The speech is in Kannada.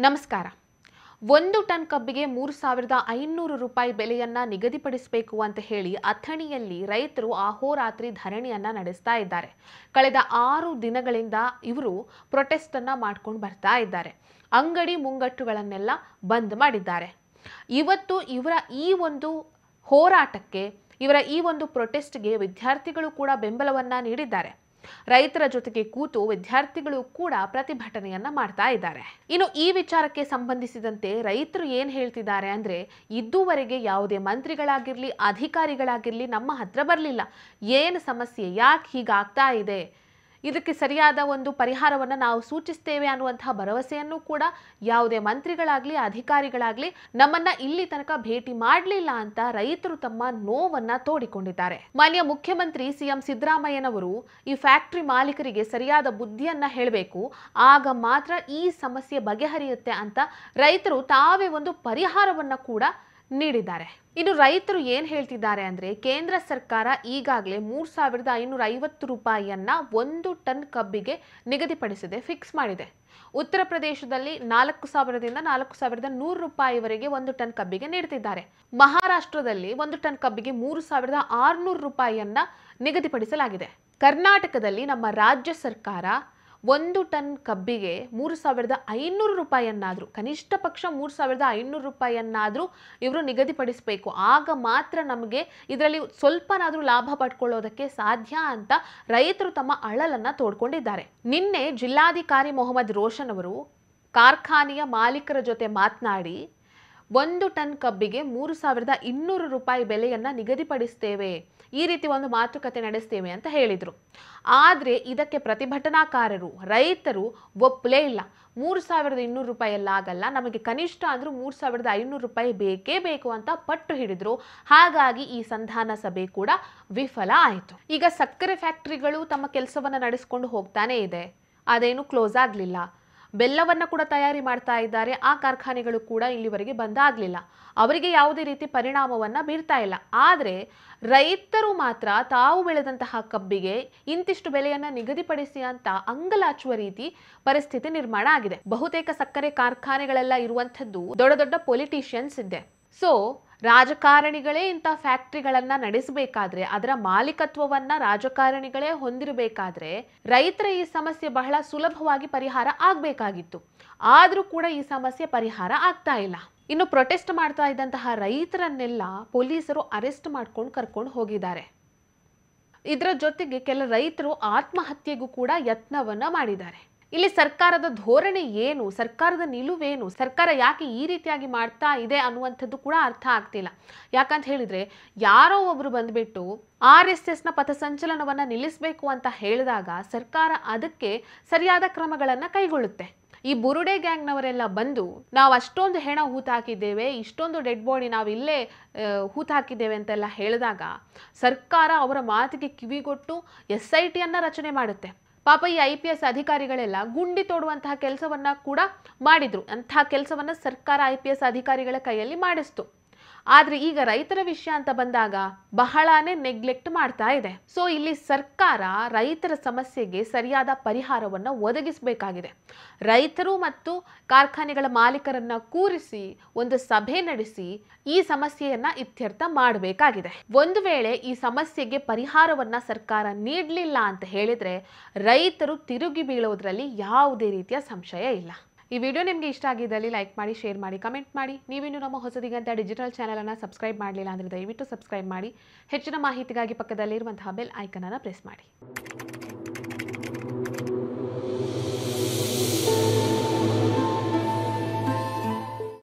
ನಮಸ್ಕಾರ. 1 ಟನ್ ಕಬ್ಬಿಗೆ 3500 ರೂಪಾಯಿ ಬೆಲೆಯನ್ನ ನಿಗದಿಪಡಿಸಬೇಕು ಅಂತ ಹೇಳಿ ಅಥಣಿಯಲ್ಲಿ ರೈತರು ಅಹೋರಾತ್ರಿ ಧರಣಿಯನ್ನ ನಡೆಸ್ತಾ ಇದ್ದಾರೆ. ಕಳೆದ 6 ದಿನಗಳಿಂದ ಇವರು ಪ್ರೊಟೆಸ್ಟ್ ಅನ್ನ ಮಾಡ್ಕೊಂಡು ಬರ್ತಾ ಇದ್ದಾರೆ. ಅಂಗಡಿ ಮುಂಗಟ್ಟುಗಳನ್ನೆಲ್ಲ ಬಂದ್ ಮಾಡಿದ್ದಾರೆ. ಇವತ್ತು ಇವರ ಈ ಒಂದು ಹೋರಾಟಕ್ಕೆ, ಇವರ ಈ ಒಂದು ಪ್ರೊಟೆಸ್ಟ್ಗೆ ವಿದ್ಯಾರ್ಥಿಗಳು ಕೂಡ ಬೆಂಬಲವನ್ನ ನೀಡಿದ್ದಾರೆ. ರೈತರ ಜೊತೆಗೆ ಕೂತು ವಿದ್ಯಾರ್ಥಿಗಳು ಕೂಡ ಪ್ರತಿಭಟನೆಯನ್ನ ಮಾಡ್ತಾ ಇದ್ದಾರೆ. ಇನ್ನು ಈ ವಿಚಾರಕ್ಕೆ ಸಂಬಂಧಿಸಿದಂತೆ ರೈತರು ಏನ್ ಹೇಳ್ತಿದ್ದಾರೆ ಅಂದ್ರೆ, ಇದುವರೆಗೆ ಯಾವುದೇ ಮಂತ್ರಿಗಳಾಗಿರ್ಲಿ ಅಧಿಕಾರಿಗಳಾಗಿರ್ಲಿ ನಮ್ಮ ಹತ್ರ ಬರಲಿಲ್ಲ. ಏನು ಸಮಸ್ಯೆ, ಯಾಕೆ ಹೀಗಾಗ್ತಾ ಇದೆ, ಇದಕ್ಕೆ ಸರಿಯಾದ ಒಂದು ಪರಿಹಾರವನ್ನು ನಾವು ಸೂಚಿಸ್ತೇವೆ ಅನ್ನುವಂತಹ ಭರವಸೆಯನ್ನು ಕೂಡ ಯಾವುದೇ ಮಂತ್ರಿಗಳಾಗ್ಲಿ ಅಧಿಕಾರಿಗಳಾಗ್ಲಿ ನಮ್ಮನ್ನ ಇಲ್ಲಿ ತನಕ ಭೇಟಿ ಮಾಡಲಿಲ್ಲ ಅಂತ ರೈತರು ತಮ್ಮ ನೋವನ್ನ ತೋಡಿಕೊಂಡಿದ್ದಾರೆ. ಮಾನ್ಯ ಮುಖ್ಯಮಂತ್ರಿ ಸಿಎಂ ಸಿದ್ದರಾಮಯ್ಯನವರು ಈ ಫ್ಯಾಕ್ಟರಿ ಮಾಲೀಕರಿಗೆ ಸರಿಯಾದ ಬುದ್ಧಿಯನ್ನ ಹೇಳಬೇಕು, ಆಗ ಮಾತ್ರ ಈ ಸಮಸ್ಯೆ ಬಗೆಹರಿಯುತ್ತೆ ಅಂತ ರೈತರು ತಾವೇ ಒಂದು ಪರಿಹಾರವನ್ನ ಕೂಡ ನೀಡಿದ್ದಾರೆ. ಇನ್ನು ರೈತರು ಏನ್ ಹೇಳ್ತಿದ್ದಾರೆ ಅಂದ್ರೆ, ಕೇಂದ್ರ ಸರ್ಕಾರ ಈಗಾಗಲೇ 3550 ರೂಪಾಯಿಯನ್ನ 1 ಟನ್ ಕಬ್ಬಿಗೆ ನಿಗದಿಪಡಿಸಿದೆ, ಫಿಕ್ಸ್ ಮಾಡಿದೆ. ಉತ್ತರ ಪ್ರದೇಶದಲ್ಲಿ 4000ದಿಂದ 4100 ರೂಪಾಯಿವರೆಗೆ 1 ಟನ್ ಕಬ್ಬಿಗೆ ನೀಡುತ್ತಿದ್ದಾರೆ. ಮಹಾರಾಷ್ಟ್ರದಲ್ಲಿ 1 ಟನ್ ಕಬ್ಬಿಗೆ 3600 ರೂಪಾಯಿಯನ್ನ ನಿಗದಿಪಡಿಸಲಾಗಿದೆ. ಕರ್ನಾಟಕದಲ್ಲಿ ನಮ್ಮ ರಾಜ್ಯ ಸರ್ಕಾರ 1 ಟನ್ ಕಬ್ಬಿಗೆ 3500 ರೂಪಾಯಿಯನ್ನಾದರೂ, ಕನಿಷ್ಠ ಪಕ್ಷ 3500 ರೂಪಾಯಿಯನ್ನಾದರೂ ಇವರು ನಿಗದಿಪಡಿಸಬೇಕು, ಆಗ ಮಾತ್ರ ನಮಗೆ ಇದರಲ್ಲಿ ಸ್ವಲ್ಪನಾದರೂ ಲಾಭ ಪಡ್ಕೊಳ್ಳೋದಕ್ಕೆ ಸಾಧ್ಯ ಅಂತ ರೈತರು ತಮ್ಮ ಅಳಲನ್ನ ತೋಡ್ಕೊಂಡಿದ್ದಾರೆ. ನಿನ್ನೆ ಜಿಲ್ಲಾಧಿಕಾರಿ ಮೊಹಮ್ಮದ್ ರೋಷನ್ ಅವರು ಕಾರ್ಖಾನೆಯ ಮಾಲೀಕರ ಜೊತೆ ಮಾತನಾಡಿ 1 ಟನ್ ಕಬ್ಬಿಗೆ 3200 ರೂಪಾಯಿ ಬೆಲೆಯನ್ನ ನಿಗದಿಪಡಿಸ್ತೇವೆ, ಈ ರೀತಿ ಒಂದು ಮಾತುಕತೆ ನಡೆಸ್ತೇವೆ ಅಂತ ಹೇಳಿದ್ರು. ಆದರೆ ಇದಕ್ಕೆ ಪ್ರತಿಭಟನಾಕಾರರು ರೈತರು ಒಪ್ಪಲೇ ಇಲ್ಲ. 3200 ರೂಪಾಯಿ ಎಲ್ಲ ಆಗಲ್ಲ, ನಮಗೆ ಕನಿಷ್ಠ ಅಂದ್ರೂ 3500 ರೂಪಾಯಿ ಬೇಕೇ ಬೇಕು ಅಂತ ಪಟ್ಟು ಹಿಡಿದ್ರು. ಹಾಗಾಗಿ ಈ ಸಂಧಾನ ಸಭೆ ಕೂಡ ವಿಫಲ ಆಯಿತು. ಈಗ ಸಕ್ಕರೆ ಫ್ಯಾಕ್ಟರಿಗಳು ತಮ್ಮ ಕೆಲಸವನ್ನ ನಡೆಸಿಕೊಂಡು ಹೋಗ್ತಾನೆ ಇದೆ, ಅದೇನು ಕ್ಲೋಸ್ ಆಗಲಿಲ್ಲ. ಬೆಲ್ಲವನ್ನು ಕೂಡ ತಯಾರಿ ಮಾಡ್ತಾ ಇದ್ದಾರೆ, ಆ ಕಾರ್ಖಾನೆಗಳು ಕೂಡ ಇಲ್ಲಿವರೆಗೆ ಬಂದಾಗಲಿಲ್ಲ. ಅವರಿಗೆ ಯಾವುದೇ ರೀತಿ ಪರಿಣಾಮವನ್ನ ಬೀರ್ತಾ ಇಲ್ಲ. ಆದರೆ ರೈತರು ಮಾತ್ರ ತಾವು ಬೆಳೆದಂತಹ ಕಬ್ಬಿಗೆ ಇಂತಿಷ್ಟು ಬೆಲೆಯನ್ನ ನಿಗದಿಪಡಿಸಿ ಅಂತ ಅಂಗಲಾಚುವ ರೀತಿ ಪರಿಸ್ಥಿತಿ ನಿರ್ಮಾಣ ಆಗಿದೆ. ಬಹುತೇಕ ಸಕ್ಕರೆ ಕಾರ್ಖಾನೆಗಳೆಲ್ಲ ಇರುವಂಥದ್ದು ದೊಡ್ಡ ದೊಡ್ಡ ಪೊಲಿಟಿಷಿಯನ್ಸ್ ಇದೆ. ಸೊ ರಾಜಕಾರಣಿಗಳೇ ಇಂಥ ಫ್ಯಾಕ್ಟರಿಗಳನ್ನ ನಡೆಸಬೇಕಾದ್ರೆ, ಅದರ ಮಾಲೀಕತ್ವವನ್ನ ರಾಜಕಾರಣಿಗಳೇ ಹೊಂದಿರಬೇಕಾದ್ರೆ ರೈತರ ಈ ಸಮಸ್ಯೆ ಬಹಳ ಸುಲಭವಾಗಿ ಪರಿಹಾರ ಆಗಬೇಕಾಗಿತ್ತು. ಆದರೂ ಕೂಡ ಈ ಸಮಸ್ಯೆ ಪರಿಹಾರ ಆಗ್ತಾ ಇಲ್ಲ. ಇನ್ನು ಪ್ರೊಟೆಸ್ಟ್ ಮಾಡ್ತಾ ಇದ್ದಂತಹ ರೈತರನ್ನೆಲ್ಲ ಪೊಲೀಸರು ಅರೆಸ್ಟ್ ಮಾಡ್ಕೊಂಡು ಕರ್ಕೊಂಡು ಹೋಗಿದ್ದಾರೆ. ಇದರ ಜೊತೆಗೆ ಕೆಲ ರೈತರು ಆತ್ಮಹತ್ಯೆಗೂ ಕೂಡ ಯತ್ನವನ್ನ ಮಾಡಿದ್ದಾರೆ. ಇಲ್ಲಿ ಸರ್ಕಾರದ ಧೋರಣೆ ಏನು, ಸರ್ಕಾರದ ನಿಲುವೇನು, ಸರ್ಕಾರ ಯಾಕೆ ಈ ರೀತಿಯಾಗಿ ಮಾಡ್ತಾ ಇದೆ ಅನ್ನುವಂಥದ್ದು ಕೂಡ ಅರ್ಥ ಆಗ್ತಿಲ್ಲ. ಯಾಕಂತ ಹೇಳಿದ್ರೆ, ಯಾರೋ ಒಬ್ರು ಬಂದ್ಬಿಟ್ಟು RSSನ ಪಥಸಂಚಲನವನ್ನ ನಿಲ್ಲಿಸಬೇಕು ಅಂತ ಹೇಳಿದಾಗ ಸರ್ಕಾರ ಅದಕ್ಕೆ ಸರಿಯಾದ ಕ್ರಮಗಳನ್ನ ಕೈಗೊಳ್ಳುತ್ತೆ. ಈ ಬುರುಡೆ ಗ್ಯಾಂಗ್ನವರೆಲ್ಲ ಬಂದು ನಾವು ಅಷ್ಟೊಂದು ಹೆಣ ಹೂತಾಕಿದ್ದೇವೆ, ಇಷ್ಟೊಂದು ಡೆಡ್ ಬಾಡಿ ನಾವು ಇಲ್ಲೇ ಹೂತಾಕಿದ್ದೇವೆ ಅಂತೆಲ್ಲ ಹೇಳಿದಾಗ ಸರ್ಕಾರ ಅವರ ಮಾತಿಗೆ ಕಿವಿಗೊಟ್ಟು SITಯನ್ನ ರಚನೆ ಮಾಡುತ್ತೆ. ಪಾಪ ಈ IPS ಅಧಿಕಾರಿಗಳೆಲ್ಲ ಗುಂಡಿ ತೋಡುವಂತಹ ಕೆಲಸವನ್ನ ಕೂಡ ಮಾಡಿದ್ರು. ಅಂತಹ ಕೆಲಸವನ್ನ ಸರ್ಕಾರ IPS ಅಧಿಕಾರಿಗಳ ಕೈಯಲ್ಲಿ ಮಾಡಿಸ್ತು. ಆದ್ರೆ ಈಗ ರೈತರ ವಿಷಯ ಅಂತ ಬಂದಾಗ ಬಹಳಾನೇ ನೆಗ್ಲೆಕ್ಟ್ ಮಾಡ್ತಾ ಇದೆ. ಸೊ ಇಲ್ಲಿ ಸರ್ಕಾರ ರೈತರ ಸಮಸ್ಯೆಗೆ ಸರಿಯಾದ ಪರಿಹಾರವನ್ನ ಒದಗಿಸಬೇಕಾಗಿದೆ. ರೈತರು ಮತ್ತು ಕಾರ್ಖಾನೆಗಳ ಮಾಲೀಕರನ್ನ ಕೂರಿಸಿ ಒಂದು ಸಭೆ ನಡೆಸಿ ಈ ಸಮಸ್ಯೆಯನ್ನ ಇತ್ಯರ್ಥ ಮಾಡಬೇಕಾಗಿದೆ. ಒಂದು ವೇಳೆ ಈ ಸಮಸ್ಯೆಗೆ ಪರಿಹಾರವನ್ನ ಸರ್ಕಾರ ನೀಡಲಿಲ್ಲ ಅಂತ ಹೇಳಿದ್ರೆ ರೈತರು ತಿರುಗಿ ಬೀಳೋದ್ರಲ್ಲಿ ಯಾವುದೇ ರೀತಿಯ ಸಂಶಯ ಇಲ್ಲ. ಈ ವಿಡಿಯೋ ನಿಮಗೆ ಇಷ್ಟ ಆಗಿದ್ದಲ್ಲಿ ಲೈಕ್ ಮಾಡಿ, ಶೇರ್ ಮಾಡಿ, ಕಮೆಂಟ್ ಮಾಡಿ. ನೀವಿನ್ನು ನಮ್ಮ ಹೊಸದಿಗಂತ ಡಿಜಿಟಲ್ ಚಾನೆಲ್ ಅನ್ನು ಸಬ್ಸ್ಕ್ರೈಬ್ ಮಾಡಲಿಲ್ಲ ಅಂದರೆ ದಯವಿಟ್ಟು ಸಬ್ಸ್ಕ್ರೈಬ್ ಮಾಡಿ. ಹೆಚ್ಚಿನ ಮಾಹಿತಿಗಾಗಿ ಪಕ್ಕದಲ್ಲಿರುವಂತಹ ಬೆಲ್ ಐಕನ್ ಅನ್ನು ಪ್ರೆಸ್ ಮಾಡಿ.